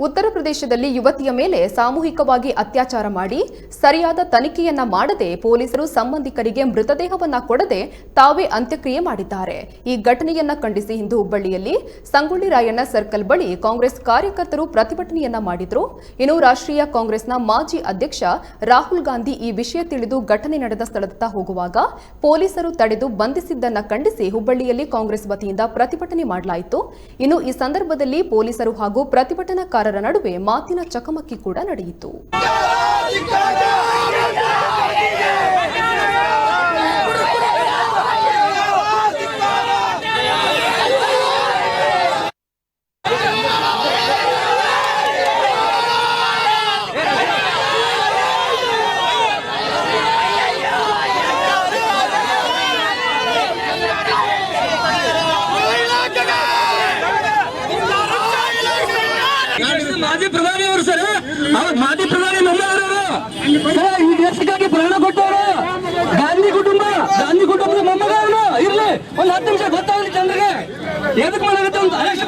ಉತ್ತರ ಪ್ರದೇಶದಲ್ಲಿ ಯುವತಿಯ ಮೇಲೆ ಸಾಮೂಹಿಕವಾಗಿ ಅತ್ಯಾಚಾರ ಮಾಡಿ ಸರಿಯಾದ ತನಿಖೆಯನ್ನ ಮಾಡದೆ ಪೊಲೀಸರು ಸಂಬಂಧಿಕರಿಗೆ ಮೃತದೇಹವನ್ನ ಕೊಡದೆ ತಾವೇ ಅಂತ್ಯಕ್ರಿಯೆ ಮಾಡಿದ್ದಾರೆ. ಈ ಘಟನೆಯನ್ನ ಖಂಡಿಸಿ ಇಂದು ಹುಬ್ಬಳ್ಳಿಯಲ್ಲಿ ಸಂಗೊಳ್ಳಿ ರಾಯಣ್ಣ ಸರ್ಕಲ್ ಬಳಿ ಕಾಂಗ್ರೆಸ್ ಕಾರ್ಯಕರ್ತರು ಪ್ರತಿಭಟನೆಯನ್ನ ಮಾಡಿದ್ರು. ಇನ್ನು ರಾಷ್ಟ್ರೀಯ ಕಾಂಗ್ರೆಸ್ನ ಮಾಜಿ ಅಧ್ಯಕ್ಷ ರಾಹುಲ್ ಗಾಂಧಿ ಈ ವಿಷಯ ತಿಳಿದು ಘಟನೆ ನಡೆದ ಸ್ಥಳದತ್ತ ಹೋಗುವಾಗ ಪೊಲೀಸರು ತಡೆದು ಬಂಧಿಸಿದ್ದನ್ನ ಖಂಡಿಸಿ ಹುಬ್ಬಳ್ಳಿಯಲ್ಲಿ ಕಾಂಗ್ರೆಸ್ ವತಿಯಿಂದ ಪ್ರತಿಭಟನೆ ಮಾಡಲಾಯಿತು. ಇನ್ನು ಈ ಸಂದರ್ಭದಲ್ಲಿ ಪೊಲೀಸರು ಹಾಗೂ ಪ್ರತಿಭಟನಾಕಾರರ ನಡುವೆ ಮಾತಿನ ಚಕಮಕಿ ಕೂಡ ನಡೆಯಿತು. ಮಾಜಿ ಪ್ರಧಾನಿ ಅವರು ಸರ್, ಮಾಜಿ ಪ್ರಧಾನಿ ಮೊಮ್ಮಗರು ಈ ದೇಶಕ್ಕಾಗಿ ಪ್ರಾಣ ಕೊಟ್ಟವರು. ಗಾಂಧಿ ಕುಟುಂಬದ ಮೊಮ್ಮಗರು ಇರ್ಲಿ, ಒಂದು 10 ನಿಮಿಷ ಗೊತ್ತಾಗಲಿ ಜನರಿಗೆ. ಎದಕ್ ಮಾಡಾಗುತ್ತೆ ಒಂದು ಅರೆಸ್ಟ್